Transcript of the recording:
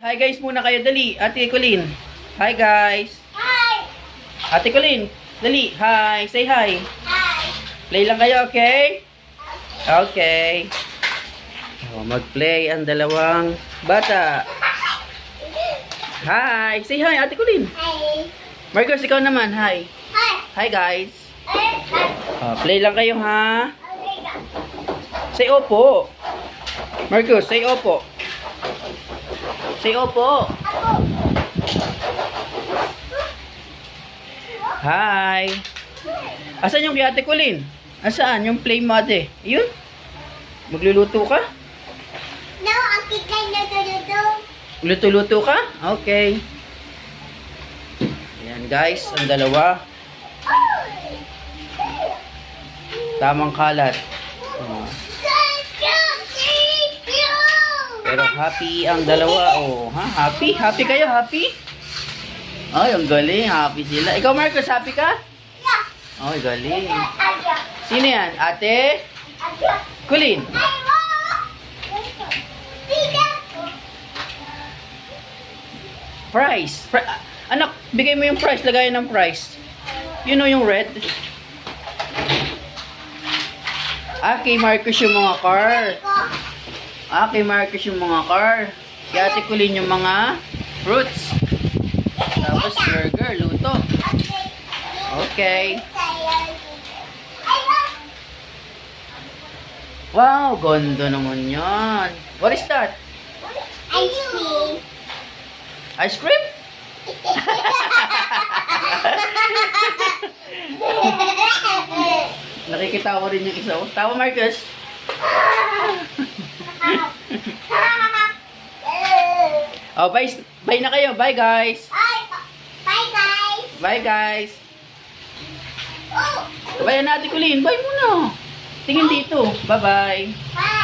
Hi guys muna kayo, dali. Ate Colleen. Hi guys. Hi! Ate Colleen, dali. Hi. Say hi. Hi! Play lang kayo, okay? Okay. Mag-play ang dalawang bata. Hi. Say hi, Ate Colleen. Hi! Marcos, ikaw naman. Hi. Hi! Hi guys. Play lang kayo, ha? Say opo. Marcos, say opo. Say opo. Hi. Asan yung kay Ate Colleen? Asaan yung play mo, ate? Yun? Magluluto ka? No, ang kitay na dito. Luto-luto ka? Okay. Ayan guys, ang dalawa. Tamang kalat. Pero happy ang dalawa. Oh, ha? Happy? Happy kayo? Happy? Ay, ang galing. Happy sila. Ikaw, Marcos, happy ka? Ay, galing. Sino yan? Ate? Colleen? Price. Anak, bigay mo yung price. Lagayan ng price. You know yung red? Kay Marcos yung mga car. Kay Marcos yung mga car. Kay Ate Colleen yung mga fruits. Tapos burger, luto. Okay. Wow, ganda naman yan. What is that? Ice cream. Ice cream? Nakikita ko rin yung isa. Tama, Marcus? Oh, bye. Bye na kayo. Bye, guys. Bye, guys. Bye, guys. Oh, Bye na, Ate Colleen. Bye muna. Tingin dito. Bye-bye. bye.